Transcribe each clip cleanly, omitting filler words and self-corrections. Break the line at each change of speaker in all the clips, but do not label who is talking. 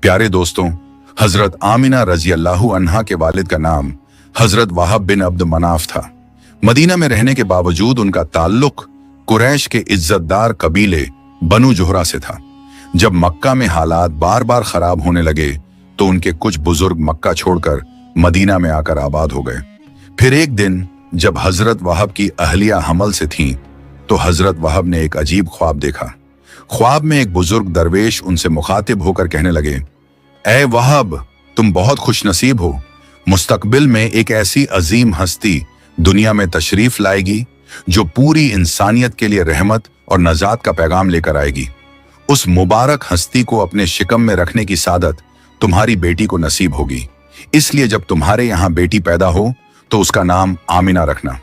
प्यारे दोस्तों, हजरत आमिना रजी अल्लाहु अन्हा के वालिद का नाम हजरत वहाब बिन अब्द मनाफ था। मदीना में रहने के बावजूद उनका ताल्लुक कुरैश के इज्जतदार कबीले बनु जोहरा से था। जब मक्का में हालात बार बार खराब होने लगे तो उनके कुछ बुजुर्ग मक्का छोड़कर मदीना में आकर आबाद हो गए। फिर एक दिन जब हजरत वहाब की अहलिया हमल से थीं, तो हजरत वहाब ने एक अजीब ख्वाब देखा। ख्वाब में एक बुजुर्ग दरवेश उनसे मुखातिब होकर कहने लगे, ऐ वहाब, तुम बहुत खुशनसीब हो। मुस्तकबिल में एक ऐसी अजीम हस्ती दुनिया में तशरीफ लाएगी जो पूरी इंसानियत के लिए रहमत और नजात का पैगाम लेकर आएगी। उस मुबारक हस्ती को अपने शिकम में रखने की सादत तुम्हारी बेटी को नसीब होगी। इसलिए जब तुम्हारे यहाँ बेटी पैदा हो तो उसका नाम आमिना रखना।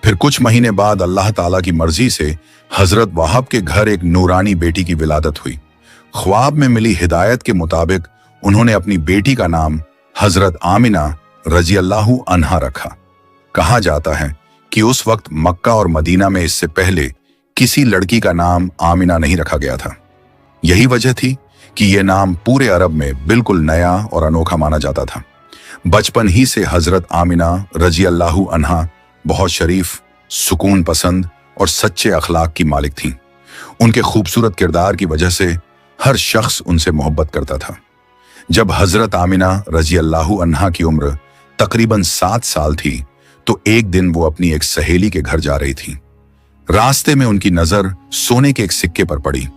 फिर कुछ महीने बाद अल्लाह ताला की मर्जी से हजरत वहाब के घर एक नूरानी बेटी की विलादत हुई। ख्वाब में मिली हिदायत के मुताबिक उन्होंने अपनी बेटी का नाम हजरत आमिना रजी अल्लाहु अन्हा रखा। कहा जाता है कि उस वक्त मक्का और मदीना में इससे पहले किसी लड़की का नाम आमिना नहीं रखा गया था। यही वजह थी कि यह नाम पूरे अरब में बिल्कुल नया और अनोखा माना जाता था। बचपन ही से हजरत आमिना रजी अल्लाहु अन्हा बहुत शरीफ, सुकून पसंद और सच्चे अखलाक की मालिक थीं। उनके खूबसूरत किरदार की वजह से हर शख्स उनसे मोहब्बत करता था। जब हजरत आमिना रजी अल्लाहु अन्हा की उम्र तकरीबन 7 साल थी तो एक दिन वो अपनी एक सहेली के घर जा रही थी। रास्ते में उनकी नजर सोने के एक सिक्के पर पड़ी।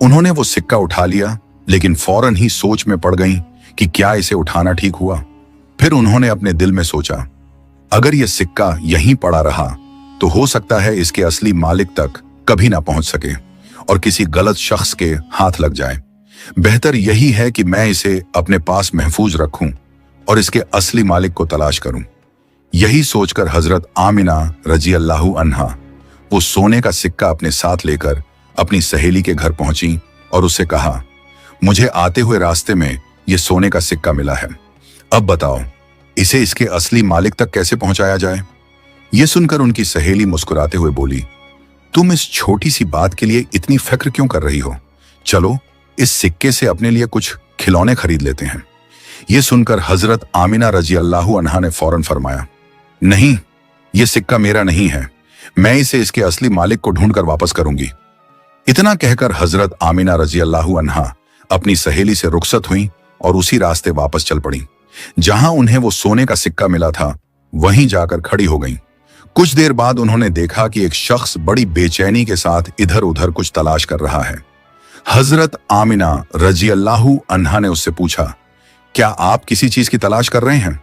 उन्होंने वो सिक्का उठा लिया, लेकिन फौरन ही सोच में पड़ गईं कि क्या इसे उठाना ठीक हुआ। फिर उन्होंने अपने दिल में सोचा, अगर यह सिक्का यहीं पड़ा रहा तो हो सकता है इसके असली मालिक तक कभी ना पहुंच सके और किसी गलत शख्स के हाथ लग जाए। बेहतर यही है कि मैं इसे अपने पास महफूज रखूं और इसके असली मालिक को तलाश करूं। यही सोचकर हजरत आमिना रजी अल्लाहु अन्हा वो सोने का सिक्का अपने साथ लेकर अपनी सहेली के घर पहुंची और उससे कहा, मुझे आते हुए रास्ते में ये सोने का सिक्का मिला है। अब बताओ इसे इसके असली मालिक तक कैसे पहुंचाया जाए। यह सुनकर उनकी सहेली मुस्कुराते हुए बोली, तुम इस छोटी सी बात के लिए इतनी फिक्र क्यों कर रही हो? चलो इस सिक्के से अपने लिए कुछ खिलौने खरीद लेते हैं। यह सुनकर हजरत आमिना रजी अल्लाहु अन्हा ने फौरन फरमाया, नहीं, यह सिक्का मेरा नहीं है, मैं इसे इसके असली मालिक को ढूंढकर वापस करूंगी। इतना कहकर हजरत आमिना रजी अल्लाहु अन्हा अपनी सहेली से रुखसत हुई और उसी रास्ते वापस चल पड़ी। जहां उन्हें वो सोने का सिक्का मिला था वहीं जाकर खड़ी हो गईं। कुछ देर बाद उन्होंने देखा कि एक शख्स बड़ी बेचैनी के साथ इधर उधर कुछ तलाश कर रहा है। हजरत आमिना रजी अल्लाहु अन्हा ने उससे पूछा, क्या आप किसी चीज की तलाश कर रहे हैं?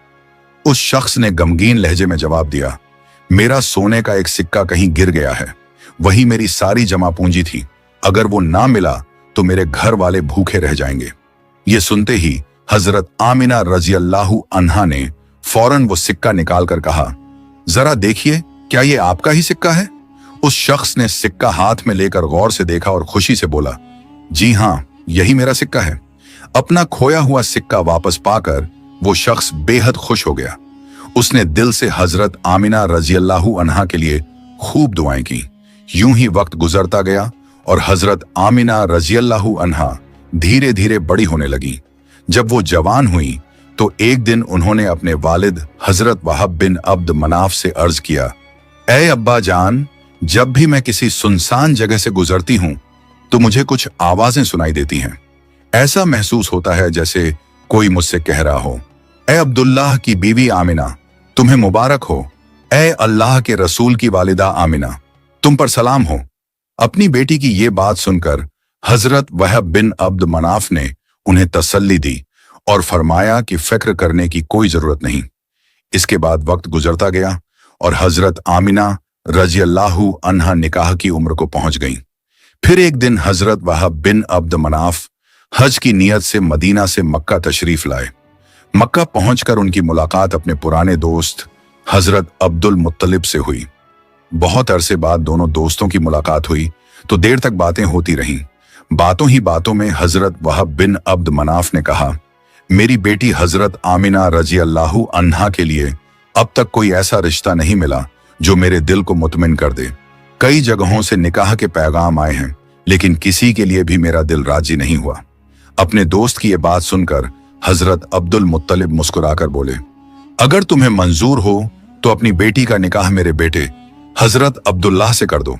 उस शख्स ने गमगीन लहजे में जवाब दिया, मेरा सोने का एक सिक्का कहीं गिर गया है, वही मेरी सारी जमा पूंजी थी। अगर वो ना मिला तो मेरे घर वाले भूखे रह जाएंगे। ये सुनते ही हजरत आमिना रजी अल्लाहु अन्हा ने फौरन वो सिक्का निकालकर कहा, जरा देखिए, क्या ये आपका ही सिक्का है? उस शख्स ने सिक्का हाथ में लेकर गौर से देखा और खुशी से बोला, जी हां, यही मेरा सिक्का है। अपना खोया हुआ सिक्का वापस पाकर वो शख्स बेहद खुश हो गया। उसने दिल से हजरत आमिना रजी अल्लाहु अन्हा के लिए खूब दुआएं की। यूं ही वक्त गुजरता गया और हजरत आमिना रजी अल्लाहु अन्हा धीरे धीरे बड़ी होने लगी। जब वो जवान हुई तो एक दिन उन्होंने अपने वालिद हजरत वहाब बिन अब्द मनाफ से अर्ज किया, ऐ अब्बा जान, जब भी मैं किसी सुनसान जगह से गुजरती हूं तो मुझे कुछ आवाजें सुनाई देती हैं। ऐसा महसूस होता है जैसे कोई मुझसे कह रहा हो, ऐ अब्दुल्लाह की बीवी आमिना, तुम्हें मुबारक हो। ऐ अल्लाह के रसूल की वालिदा आमिना, तुम पर सलाम हो। अपनी बेटी की ये बात सुनकर हजरत वहाब बिन अब्द मनाफ ने उन्हें तसल्ली दी और फरमाया कि फिक्र करने की कोई जरूरत नहीं। इसके बाद वक्त गुजरता गया और हजरत आमिना रजी अल्लाहु अन्हा निकाह की उम्र को पहुंच गईं। फिर एक दिन हजरत वहाब बिन अब्द मनाफ हज की नीयत से मदीना से मक्का तशरीफ लाए। मक्का पहुंचकर उनकी मुलाकात अपने पुराने दोस्त हजरत अब्दुल मुत्तलिब से हुई। बहुत अरसे बाद दोनों दोस्तों की मुलाकात हुई तो देर तक बातें होती रहीं। बातों ही बातों में हजरत वहाब बिन अब्द मनाफ ने कहा, मेरी बेटी हजरत आमिना रजी अल्लाहु अन्हा के लिए अब तक कोई ऐसा रिश्ता नहीं मिला जो मेरे दिल को मुतमिन कर दे। कई जगहों से निकाह के पैगाम आए हैं, लेकिन किसी के लिए भी मेरा दिल राजी नहीं हुआ। अपने दोस्त की ये बात सुनकर हजरत अब्दुल मुत्तलिब मुस्कुराकर बोले, अगर तुम्हें मंजूर हो तो अपनी बेटी का निकाह मेरे बेटे हजरत अब्दुल्लाह से कर दो।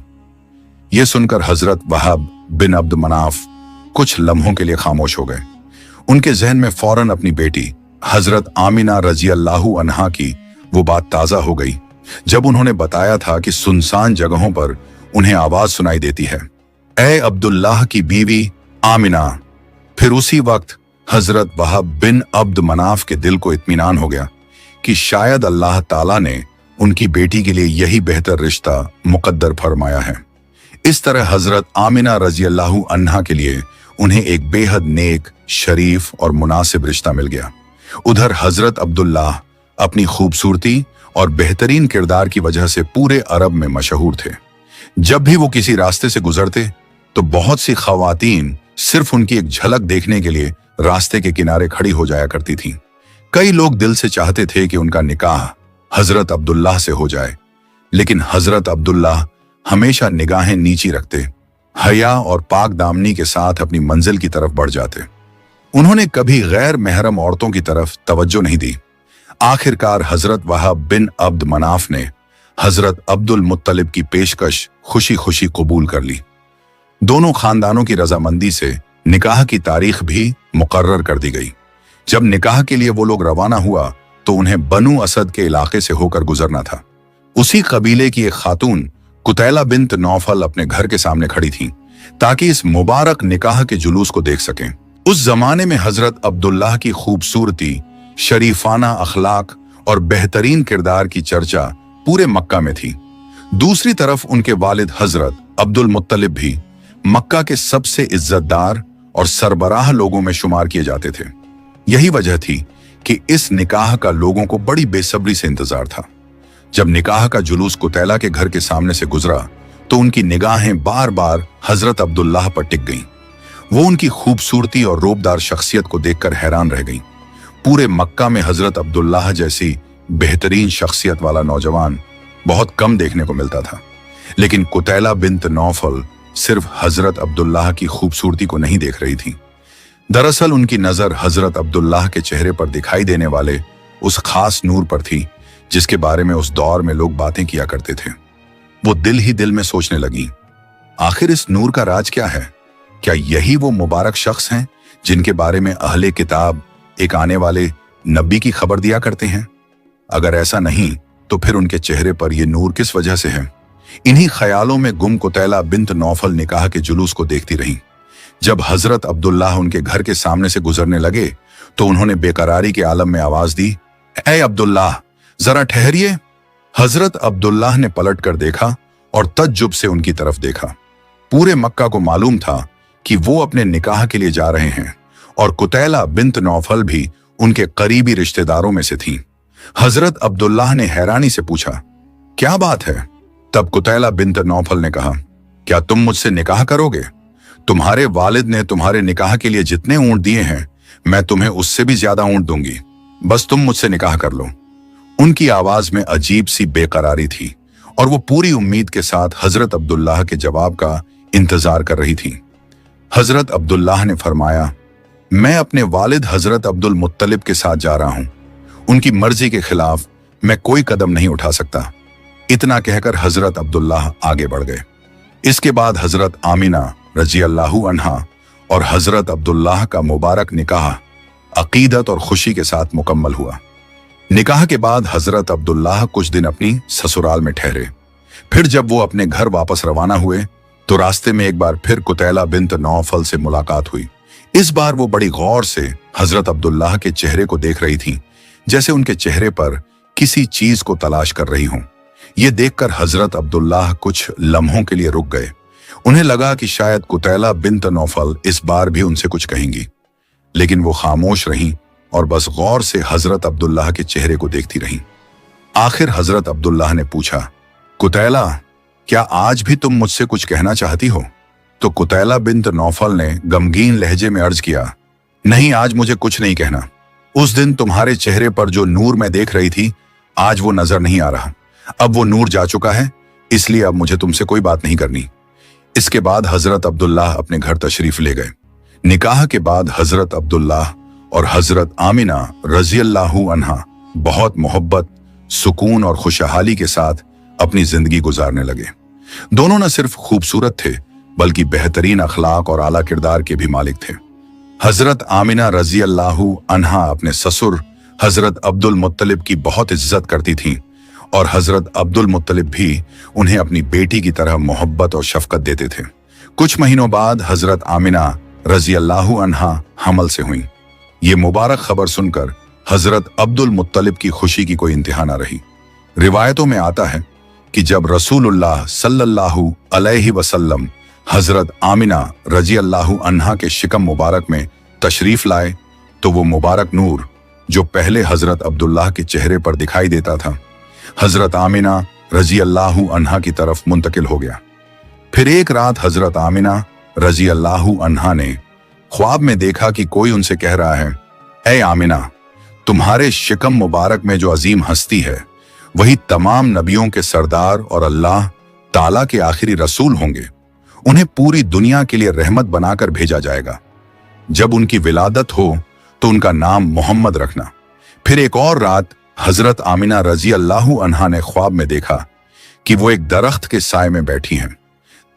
यह सुनकर हजरत वहाब बिन अब्द मनाफ कुछ लम्हों के लिए खामोश हो गए। उनके जहन में फौरन अपनी बेटी हजरत आमिना रजी अल्लाहु अन्हा की वो बात ताजा हो गई जब उन्होंने बताया था कि सुनसान जगहों पर उन्हें आवाज सुनाई देती है, ए अब्दुल्लाह की बीवी आमिना। फिर उसी वक्त हजरत वहाब बिन अब्द मनाफ के दिल को इत्मीनान हो गया कि शायद अल्लाह ताला ने उनकी बेटी के लिए यही बेहतर रिश्ता मुकद्दर फरमाया है। इस तरह हजरत आमिना रजी अल्लाहु अन्हा के लिए उन्हें एक बेहद नेक, शरीफ और मुनासिब रिश्ता मिल गया। उधर हजरत अब्दुल्लाह अपनी खूबसूरती और बेहतरीन किरदार की वजह से पूरे अरब में मशहूर थे। जब भी वो किसी रास्ते से गुजरते तो बहुत सी खवातीन सिर्फ उनकी एक झलक देखने के लिए रास्ते के किनारे खड़ी हो जाया करती थीं। कई लोग दिल से चाहते थे कि उनका निकाह हजरत अब्दुल्लाह से हो जाए, लेकिन हजरत अब्दुल्लाह हमेशा निगाहें नीची रखते, हया और पाक दामनी के साथ अपनी मंजिल की तरफ बढ़ जाते। उन्होंने कभी गैर महरम औरतों की तरफ तवज्जो नहीं दी। आखिरकार हजरत वहाब बिन अब्द मनाफ ने हजरत अब्दुल मुत्तलिब की पेशकश खुशी खुशी कबूल कर ली। दोनों खानदानों की रजामंदी से निकाह की तारीख भी मुकर्रर कर दी गई। जब निकाह के लिए वो लोग रवाना हुआ तो उन्हें बनु असद के इलाके से होकर गुजरना था। उसी कबीले की एक खातून कुतैला बिन्त नौफल अपने घर के सामने खड़ी थीं ताकि इस मुबारक निकाह के जुलूस को देख सकें। उस जमाने में हजरत अब्दुल्लाह की खूबसूरती, शरीफाना अखलाक और बेहतरीन किरदार की चर्चा पूरे मक्का में थी। दूसरी तरफ उनके वालिद हजरत अब्दुल मुत्तलिब भी मक्का के सबसे इज्जतदार और सरबराह लोगों में शुमार किए जाते थे। यही वजह थी कि इस निकाह का लोगों को बड़ी बेसब्री से इंतजार था। जब निकाह का जुलूस कुतैला के घर के सामने से गुजरा तो उनकी निगाहें बार बार हजरत अब्दुल्लाह पर टिक गईं। वो उनकी खूबसूरती और रोबदार शख्सियत को देखकर हैरान रह गईं। पूरे मक्का में हजरत अब्दुल्लाह जैसी बेहतरीन शख्सियत वाला नौजवान बहुत कम देखने को मिलता था, लेकिन कुतैला बिन्त नौफल सिर्फ हजरत अब्दुल्लाह की खूबसूरती को नहीं देख रही थी। दरअसल उनकी नजर हजरत अब्दुल्लाह के चेहरे पर दिखाई देने वाले उस खास नूर पर थी जिसके बारे में उस दौर में लोग बातें किया करते थे। वो दिल ही दिल में सोचने लगी, आखिर इस नूर का राज क्या है? क्या यही वो मुबारक शख्स हैं जिनके बारे में अहले किताब एक आने वाले नबी की खबर दिया करते हैं? अगर ऐसा नहीं तो फिर उनके चेहरे पर यह नूर किस वजह से है? इन्हीं ख्यालों में गुम कुतैला बिन्त नौफल निकाह के जुलूस को देखती रहीं। जब हजरत अब्दुल्लाह उनके घर के सामने से गुजरने लगे तो उन्होंने बेकरारी के आलम में आवाज दी, ए अब्दुल्लाह, जरा ठहरिए। हजरत अब्दुल्लाह ने पलट कर देखा और तज्जुब से उनकी तरफ देखा। पूरे मक्का को मालूम था कि वो अपने निकाह के लिए जा रहे हैं और कुतैला बिन्त नौफल भी उनके करीबी रिश्तेदारों में से थीं। हजरत अब्दुल्लाह ने हैरानी से पूछा, क्या बात है? तब कुतैला बिन्त नौफल ने कहा, क्या तुम मुझसे निकाह करोगे? तुम्हारे वालिद ने तुम्हारे निकाह के लिए जितने ऊंट दिए हैं मैं तुम्हें उससे भी ज्यादा ऊंट दूंगी, बस तुम मुझसे निकाह कर लो। उनकी आवाज में अजीब सी बेकरारी थी और वो पूरी उम्मीद के साथ हजरत अब्दुल्लाह के जवाब का इंतजार कर रही थी। हजरत अब्दुल्लाह ने फरमाया, मैं अपने वालिद हजरत अब्दुल मुत्तलिब के साथ जा रहा हूं, उनकी मर्जी के खिलाफ मैं कोई कदम नहीं उठा सकता। इतना कहकर हजरत अब्दुल्लाह आगे बढ़ गए। इसके बाद हजरत आमिना रजी अल्लाहु अन्हा और हजरत अब्दुल्लाह का मुबारक निकाह अकीदत और खुशी के साथ मुकम्मल हुआ। निकाह के बाद हजरत अब्दुल्लाह कुछ दिन अपनी ससुराल में ठहरे। फिर जब वो अपने घर वापस रवाना हुए तो रास्ते में एक बार फिर कुतैला बिन्त नौफल से मुलाकात हुई। इस बार वो बड़ी गौर से हजरत अब्दुल्लाह के चेहरे को देख रही थी, जैसे उनके चेहरे पर किसी चीज को तलाश कर रही हों। ये देखकर हजरत अब्दुल्लाह कुछ लम्हों के लिए रुक गए। उन्हें लगा कि शायद कुतैला बिन्त नौफल इस बार भी उनसे कुछ कहेंगी, लेकिन वो खामोश रहीं और बस गौर से हजरत अब्दुल्लाह के चेहरे को देखती रहीं। आखिर हजरत अब्दुल्लाह ने पूछा, कुतैला, क्या आज भी तुम मुझसे कुछ कहना चाहती हो? तो कुतैला बिन्त नौफल ने गमगीन लहजे में अर्ज किया, नहीं, आज मुझे कुछ नहीं कहना। उस दिन तुम्हारे चेहरे पर जो नूर मैं देख रही थी आज वो नजर नहीं आ रहा। अब वो नूर जा चुका है, इसलिए अब मुझे तुमसे कोई बात नहीं करनी। इसके बाद हजरत अब्दुल्लाह अपने घर तशरीफ ले गए। निकाह के बाद हजरत अब्दुल्लाह और हजरत आमिना रजी अल्लाहु अन्हा बहुत मोहब्बत, सुकून और खुशहाली के साथ अपनी जिंदगी गुजारने लगे। दोनों न सिर्फ खूबसूरत थे बल्कि बेहतरीन अखलाक और आला किरदार के भी मालिक थे। हजरत आमिना रजी अल्लाहु अन्हा अपने ससुर हजरत अब्दुल मुत्तलिब की बहुत इज्जत करती थीं और हजरत अब्दुल मुत्तलिब भी उन्हें अपनी बेटी की तरह मोहब्बत और शफकत देते थे। कुछ महीनों बाद हजरत आमिना रजी अल्लाहु अन्हा हमल से हुई। ये मुबारक खबर सुनकर हजरत अब्दुल मुत्तलिब की खुशी की कोई इंतहा न रही। रिवायतों में आता है कि जब रसूलुल्लाह सल्लल्लाहु अलैहि वसल्लम हजरत आमिना रजी अल्लाहु अन्हा के शिकम मुबारक में तशरीफ लाए तो वो मुबारक नूर जो पहले हजरत अब्दुल्लाह के चेहरे पर दिखाई देता था हजरत आमिना रजी अल्लाहु अन्हा की तरफ मुंतकिल हो गया। फिर एक रात हजरत आमिना रजी अल्लाहु अन्हा ने ख्वाब में देखा कि कोई उनसे कह रहा है, ऐ आमिना, तुम्हारे शिकम मुबारक में जो अजीम हस्ती है वही तमाम नबियों के सरदार और अल्लाह ताला के आखिरी रसूल होंगे। उन्हें पूरी दुनिया के लिए रहमत बनाकर भेजा जाएगा। जब उनकी विलादत हो तो उनका नाम मोहम्मद रखना। फिर एक और रात हजरत आमिना रजी अल्लाहु अन्हा ने ख्वाब में देखा कि वो एक दरख्त के साए में बैठी हैं।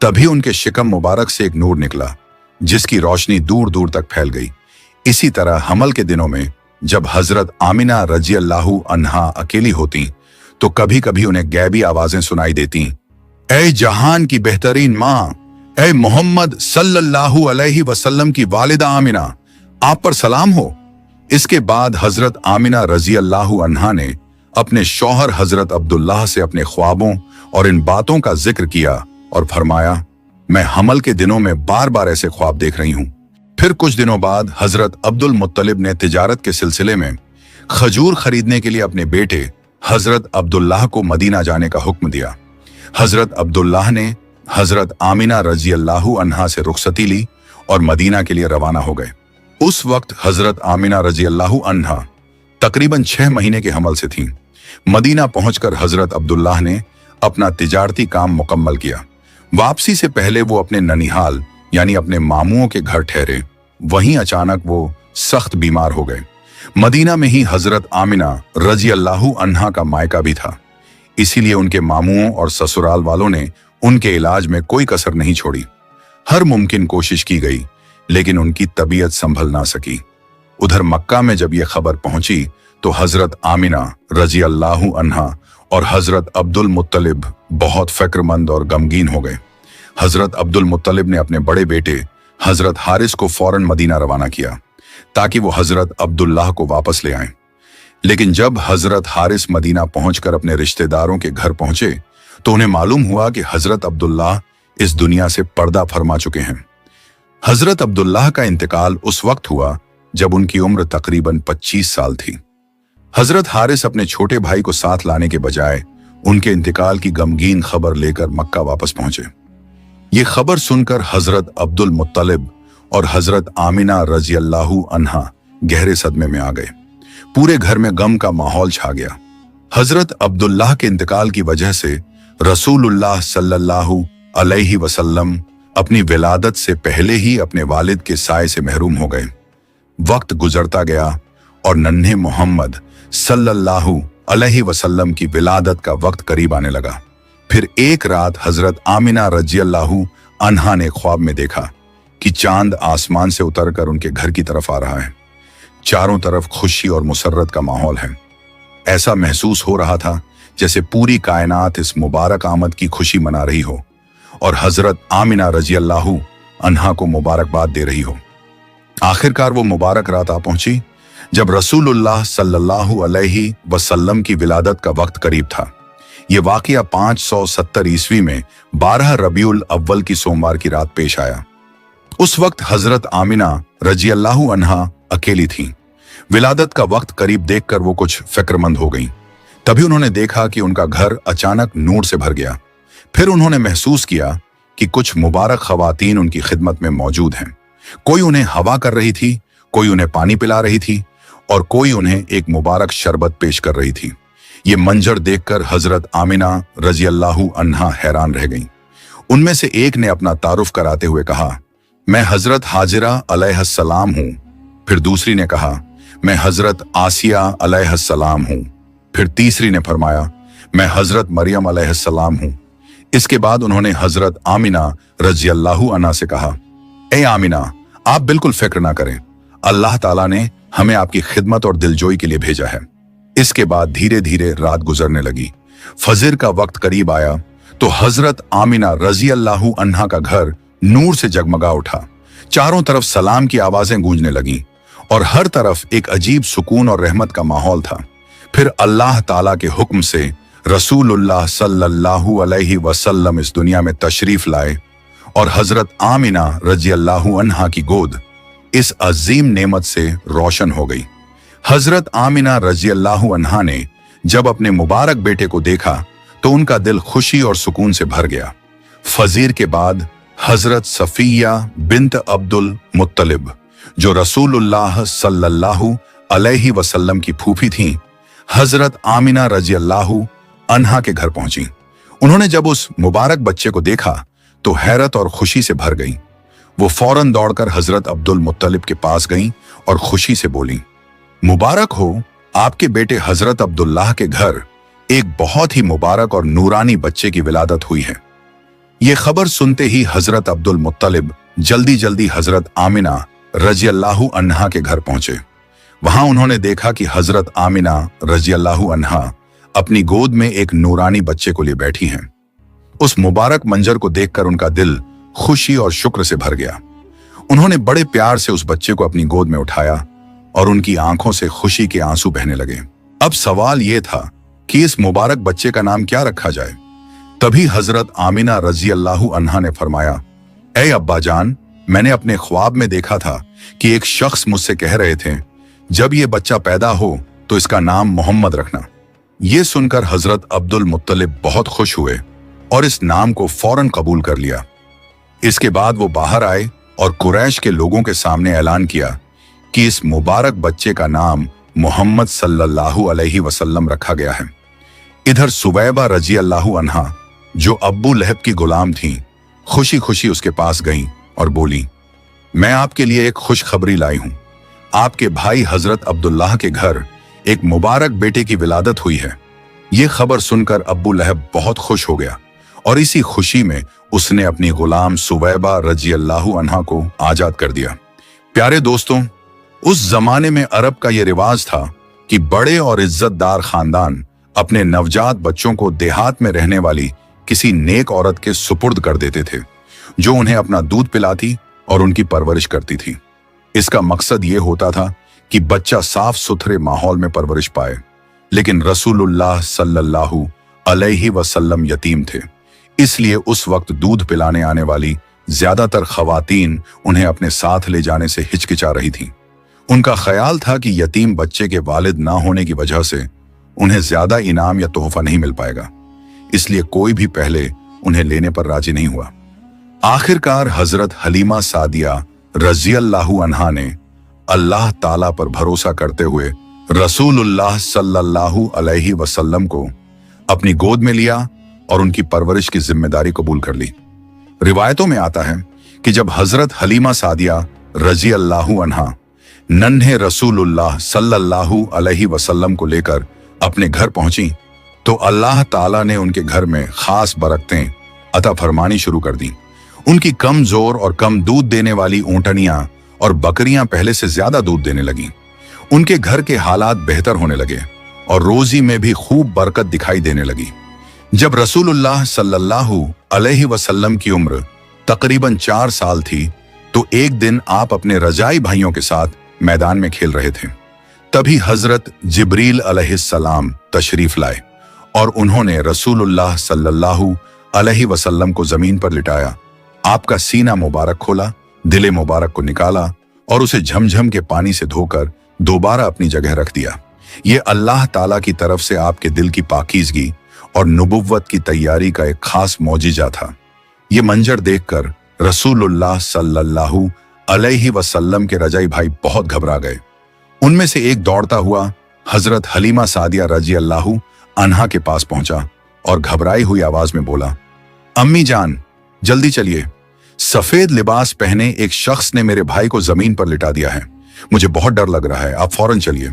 तभी उनके शिकम मुबारक से एक नूर निकला जिसकी रोशनी दूर दूर तक फैल गई। इसी तरह हमल के दिनों में जब हजरत आमिना रजी अल्लाहु अन्हा अकेली होती तो कभी कभी उन्हें गैबी आवाजें सुनाई देती, ऐ जहान की बेहतरीन माँ, ऐ मोहम्मद सल्लल्लाहु अलैहि वसल्लम की वालिदा आमिना, आप पर सलाम हो। इसके बाद हजरत आमिना रजी अल्लाहु अन्हा ने अपने शौहर हजरत अब्दुल्लाह से अपने ख्वाबों और इन बातों का जिक्र किया और फरमाया, मैं हमल के दिनों में बार बार ऐसे ख्वाब देख रही हूं। फिर कुछ दिनों बाद हजरत अब्दुल मुत्तलिब ने तिजारत के सिलसिले में खजूर खरीदने के लिए अपने बेटे हजरत अब्दुल्लाह को मदीना जाने का हुक्म दिया। हजरत अब्दुल्लाह ने हजरत आमिना रजी अल्लाहु अन्हा से रुखसती ली और मदीना के लिए रवाना हो गए। उस वक्त हजरत आमिना रजी अल्लाहु अन्हा तकरीबन 6 महीने के हमल से थीं। मदीना पहुंचकर हजरत अब्दुल्लाह ने अपना तिजारती काम मुकम्मल किया। वापसी से पहले वो अपने ननिहाल यानी अपने मामुओं के घर ठहरे। वहीं अचानक वो सख्त बीमार हो गए। मदीना में ही हजरत आमिना रजी अल्लाहु अन्हा का मायका भी था, इसीलिए उनके मामुओं और ससुराल वालों ने उनके इलाज में कोई कसर नहीं छोड़ी। हर मुमकिन कोशिश की गई लेकिन उनकी तबीयत संभल ना सकी। उधर मक्का में जब यह खबर पहुंची तो हजरत आमिना रजी अल्लाहु अन्हा और हजरत अब्दुल मुत्तलिब बहुत फिक्रमंद और गमगीन हो गए। हजरत अब्दुल मुत्तलिब ने अपने बड़े बेटे हजरत हारिस को फौरन मदीना रवाना किया ताकि वो हजरत अब्दुल्लाह को वापस ले आएं। लेकिन जब हजरत हारिस मदीना पहुंचकर अपने रिश्तेदारों के घर पहुंचे तो उन्हें मालूम हुआ कि हजरत अब्दुल्लाह इस दुनिया से पर्दा फरमा चुके हैं। हजरत अब्दुल्लाह का इंतकाल उस वक्त हुआ जब उनकी उम्र तकरीबन 25 साल थी। हजरत हारिस अपने छोटे भाई को साथ लाने के बजाय उनके इंतकाल की गमगीन खबर लेकर मक्का वापस पहुंचे। ये खबर सुनकर हजरत अब्दुल मुत्तलिब और हजरत आमिना रजी अल्लाहु अन्हा गहरे सदमे में आ गए। पूरे घर में गम का माहौल छा गया। हजरत अब्दुल्लाह के इंतकाल की वजह से रसूलुल्लाह सल्लल्लाहु अलैहि वसल्लम अपनी विलादत से पहले ही अपने वालिद के साए से महरूम हो गए। वक्त गुजरता गया और नन्हे मोहम्मद सल्लल्लाहु अलैहि वसल्लम की विलादत का वक्त करीब आने लगा। फिर एक रात हजरत आमिना रजी अल्लाहु अन्हा ने ख्वाब में देखा कि चांद आसमान से उतरकर उनके घर की तरफ आ रहा है। चारों तरफ खुशी और मुसर्रत का माहौल है। ऐसा महसूस हो रहा था जैसे पूरी कायनात इस मुबारक आमद की खुशी मना रही हो और हजरत आमिना रजी अल्लाहु अन्हा को मुबारकबाद दे रही हो। आखिरकार वो मुबारक रात आ पहुंची जब रसूलुल्लाह सल्लल्लाहु अलैहि वसल्लम की विलादत का वक्त करीब था। ये वाकया 570 ईस्वी में 12 रबीउल अव्वल की सोमवार की रात पेश आया। उस वक्त हजरत आमिना रजी अल्लाहु अन्हा अकेली थीं। विलादत का वक्त करीब देखकर वो कुछ फिक्रमंद हो गईं। तभी उन्होंने देखा कि उनका घर अचानक नूर से भर गया। फिर उन्होंने महसूस किया कि कुछ मुबारक खवातीन उनकी खिदमत में मौजूद हैं। कोई उन्हें हवा कर रही थी, कोई उन्हें पानी पिला रही थी और कोई उन्हें एक मुबारक शरबत पेश कर रही थी। ये मंजर देखकर हजरत आमिना रजी अल्लाहु अन्हा हैरान रह गईं। उनमें से एक ने अपना तारुफ कराते हुए कहा, मैं हजरत हाजिरा अलैहिस्सलाम हूं। फिर दूसरी ने कहा, मैं हजरत आसिया अलैहिस्सलाम हूं। फिर तीसरी ने फरमाया, मैं हजरत मरियम अलैहिस्सलाम हूं। इसके बाद उन्होंने हजरत आमिना रज़ियल्लाहु अन्हा से कहा, ए आमिना, आप बिल्कुल फिक्र ना करें, अल्लाह ताला ने हमें आपकी खिदमत और दिलजोई के लिए भेजा है। इसके बाद धीरे धीरे रात गुजरने लगी। फजर का वक्त करीब आया तो हजरत आमिना रज़ियल्लाहु अन्हा का घर नूर से जगमगा उठा। चारों तरफ सलाम की आवाजें गूंजने लगीं और हर तरफ एक अजीब सुकून और रहमत का माहौल था। फिर अल्लाह ताला के हुक्म से रसूलुल्लाह सल्लल्लाहु अलैहि वसल्लम इस दुनिया में तशरीफ लाए और हजरत आमिना रज़ियल्लाहु अन्हा की गोद इस अजीम नेमत से रोशन हो गई। हजरत आमिना रज़ियल्लाहु अन्हा ने जब अपने मुबारक बेटे को देखा तो उनका दिल खुशी और सुकून से भर गया। फजीर के बाद हजरत सफिया बिन्त अब्दुल मुत्तलिब, जो रसूलुल्लाह सल्लल्लाहु अलैहि वसल्लम की फूफी थीं, हजरत आमिना रज़ियल्लाहु अन्हा के घर पहुंची। उन्होंने जब उस मुबारक बच्चे को देखा तो हैरत और खुशी से भर गईं। वो फौरन दौड़कर हजरत अब्दुल मुत्तलिब के पास गईं और खुशी से बोली, मुबारक हो, आपके बेटे हजरत अब्दुल्लाह के घर एक बहुत ही मुबारक और नूरानी बच्चे की विलादत हुई है। ये खबर सुनते ही हजरत अब्दुल मुत्तलिब जल्दी जल्दी हजरत आमिना रज़ियल्लाहु अन्हा के घर पहुंचे। वहां उन्होंने देखा कि हजरत आमिना रज़ियल्लाहु अन्हा अपनी गोद में एक नूरानी बच्चे को लिए बैठी हैं। उस मुबारक मंजर को देखकर उनका दिल खुशी और शुक्र से भर गया। उन्होंने बड़े प्यार से उस बच्चे को अपनी गोद में उठाया और उनकी आंखों से खुशी के आंसू बहने लगे। अब सवाल यह था कि इस मुबारक बच्चे का नाम क्या रखा जाए। तभी हजरत आमिना रज़ियल्लाहु अन्हा ने फरमाया, ए अब्बा जान, मैंने अपने ख्वाब में देखा था कि एक शख्स मुझसे कह रहे थे, जब ये बच्चा पैदा हो तो इसका नाम मोहम्मद रखना। ये सुनकर हजरत अब्दुल मुत्तलिब बहुत खुश हुए और इस नाम को फौरन कबूल कर लिया। इसके बाद वो बाहर आए और कुरैश के लोगों के सामने ऐलान किया कि इस मुबारक बच्चे का नाम मोहम्मद सल्लल्लाहु अलैहि वसल्लम रखा गया है। इधर सुवैबा रज़ियल्लाहु अन्हा, जो अब्बू लहब की गुलाम थीं, खुशी खुशी उसके पास गईं और बोली, मैं आपके लिए एक खुशखबरी लाई हूं। आपके भाई हजरत अब्दुल्लाह के घर एक मुबारक बेटे की विलादत हुई है। ये खबर सुनकर अब्बू लहब बहुत खुश हो गया और इसी खुशी में उसने अपनी गुलाम सुवैबा रज़ियल्लाहु अन्हा को आजाद कर दिया। प्यारे दोस्तों, उस जमाने में अरब का यह रिवाज था कि बड़े और इज्जतदार खानदान अपने नवजात बच्चों को देहात में रहने वाली किसी नेक औरत के सुपुर्द कर देते थे, जो उन्हें अपना दूध पिलाती और उनकी परवरिश करती थी। इसका मकसद ये होता था कि बच्चा साफ सुथरे माहौल में परवरिश पाए। लेकिन रसूलुल्लाह सल्लल्लाहु अलैहि वसल्लम यतीम थे, इसलिए उस वक्त दूध पिलाने आने वाली ज्यादातर खवातीन उन्हें अपने साथ ले जाने से हिचकिचा रही थीं। उनका ख्याल था कि यतीम बच्चे के वालिद ना होने की वजह से उन्हें ज्यादा इनाम या तोहफा नहीं मिल पाएगा, इसलिए कोई भी पहले उन्हें लेने पर राजी नहीं हुआ। आखिरकार हजरत हलीमा सादिया रज़ियल्लाहु अन्हा ने अल्लाह ताला पर भरोसा करते हुए रसूलुल्लाह सल्लल्लाहु अलैहि वसल्लम को अपनी गोद में लिया और उनकी परवरिश की जिम्मेदारी कबूल कर ली। रिवायतों में आता है कि जब हजरत हलीमा सादिया रज़ियल्लाहु अन्हा नन्हे रसूलुल्लाह सल्लल्लाहु अलैहि वसल्लम को लेकर अपने घर पहुंची तो अल्लाह ताला ने उनके घर में खास बरकतें अता फरमानी शुरू कर दी। उनकी कम जोर और कम दूध देने वाली ऊंटनियां और बकरियां पहले से ज्यादा दूध देने लगीं। उनके घर के हालात बेहतर होने लगे और रोजी में भी खूब बरकत दिखाई देने लगी। जब रसूलुल्लाह सल्लल्लाहु अलैहि वसल्लम की उम्र तकरीबन 4 साल थी तो एक दिन आप अपने रजाई भाइयों के साथ मैदान में खेल रहे थे। तभी हजरत जिब्रील अलैहिस्सलाम तशरीफ लाए और उन्होंने रसूलुल्लाह सल्लल्लाहु अलैहि वसल्लम को जमीन पर लिटाया। आपका सीना मुबारक खोला, दिले मुबारक को निकाला और उसे झमझम के पानी से धोकर दोबारा अपनी जगह रख दिया। ये अल्लाह ताला की तरफ से आपके दिल की पाकीज़गी और नबुव्वत की तैयारी का एक खास मौजिज़ा था। ये मंजर देखकर रसूलुल्लाह सल्लल्लाहु अलैहि वसल्लम के रजाई भाई बहुत घबरा गए। उनमें से एक दौड़ता हुआ हजरत हलीमा सादिया रज़ियल्लाहु अन्हा के पास पहुंचा और घबराई हुई आवाज में बोला, अम्मी जान, जल्दी चलिए, सफेद लिबास पहने एक शख्स ने मेरे भाई को जमीन पर लिटा दिया है, मुझे बहुत डर लग रहा है, आप फौरन चलिए।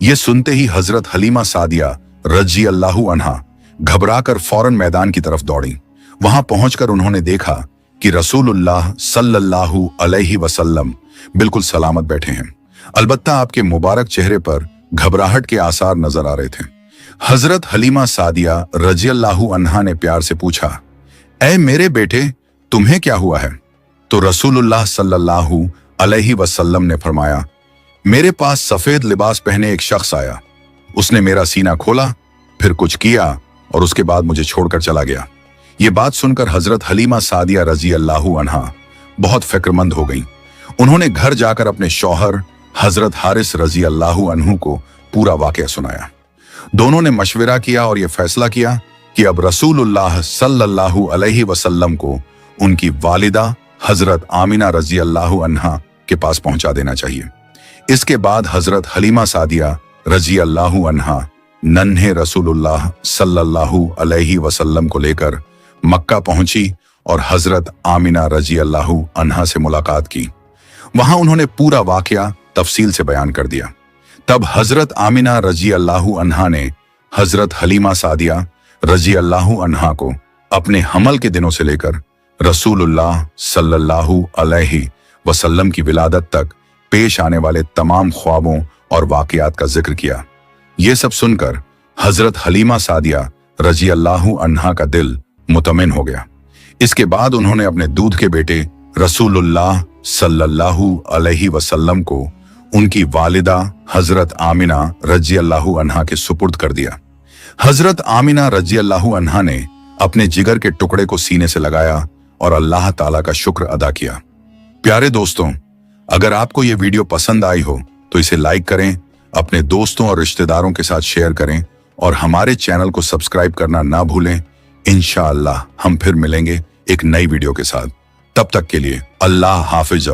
ये सुनते ही हजरत हलीमा सादिया रजी अल्लाहु अन्हा घबराकर फौरन मैदान की तरफ दौड़ी। वहां पहुंचकर उन्होंने देखा कि रसूलुल्लाह सल्लल्लाहु अलैहि वसल्लम बिल्कुल सलामत बैठे हैं, अलबत्ता आपके मुबारक चेहरे पर घबराहट के आसार नजर आ रहे थे। हजरत हलीमा सादिया रजी अल्लाहु अन्हा ने प्यार से पूछा, ऐ मेरे बेटे, तुम्हें क्या हुआ है? तो रसूलुल्लाह सल्लल्लाहु अलैहि वसल्लम ने फरमाया, मेरे पास सफेद लिबास पहने एक शख्स आया, उसने मेरा सीना खोला, फिर कुछ किया और उसके बाद मुझे छोड़कर चला गया। ये बात सुनकर हजरत हलीमा सादिया रजी अल्लाहु अन्हा बहुत फिक्रमंद हो गईं। उन्होंने घर जाकर अपने शौहर हजरत हारिस रजी अल्लाहु अन्हु को पूरा वाकया सुनाया। दोनों ने मशवरा किया और यह फैसला किया कि अब रसूलुल्लाह सल्लल्लाहु अलैहि वसल्लम को उनकी वालिदा हजरत आमिना रजी अल्लाहु अन्हा के पास पहुंचा देना चाहिए। इसके बाद हजरत हलीमा सादिया रजी अल्लाहु अन्हा नन्हे रसूलुल्लाह सल्लल्लाहु अलैहि वसल्लम को लेकर मक्का पहुंची और हजरत आमिना रजी अल्लाहु अन्हा से मुलाकात की। वहां उन्होंने पूरा वाकया तफसील से बयान कर दिया। तब हजरत आमिना रजी अल्लाहु अन्हा ने हजरत हलीमा सादिया रजी अल्लाहु अन्हा को अपने हमल के दिनों से लेकर रसूलुल्लाह सल्लल्लाहु अलैहि वसल्लम की विलादत तक पेश आने वाले तमाम ख्वाबों और वाकयात का जिक्र किया। ये सब सुनकर हजरत हलीमा सादिया रजी अल्लाहु अन्हा का दिल मुतमिन हो गया। इसके बाद उन्होंने अपने दूध के बेटे रसूलुल्लाह सल्लल्लाहु अलैहि वसल्लम को उनकी वालिदा हजरत आमिना रजी अल्लाहु अन्हा के सुपुर्द कर दिया। हजरत आमिना रजी अल्लाहु अन्हा ने अपने जिगर के टुकड़े को सीने से लगाया और अल्लाह ताला का शुक्र अदा किया। प्यारे दोस्तों, अगर आपको ये वीडियो पसंद आई हो तो इसे लाइक करें, अपने दोस्तों और रिश्तेदारों के साथ शेयर करें और हमारे चैनल को सब्सक्राइब करना ना भूलें। इंशाअल्लाह हम फिर मिलेंगे एक नई वीडियो के साथ। तब तक के लिए अल्लाह हाफिज।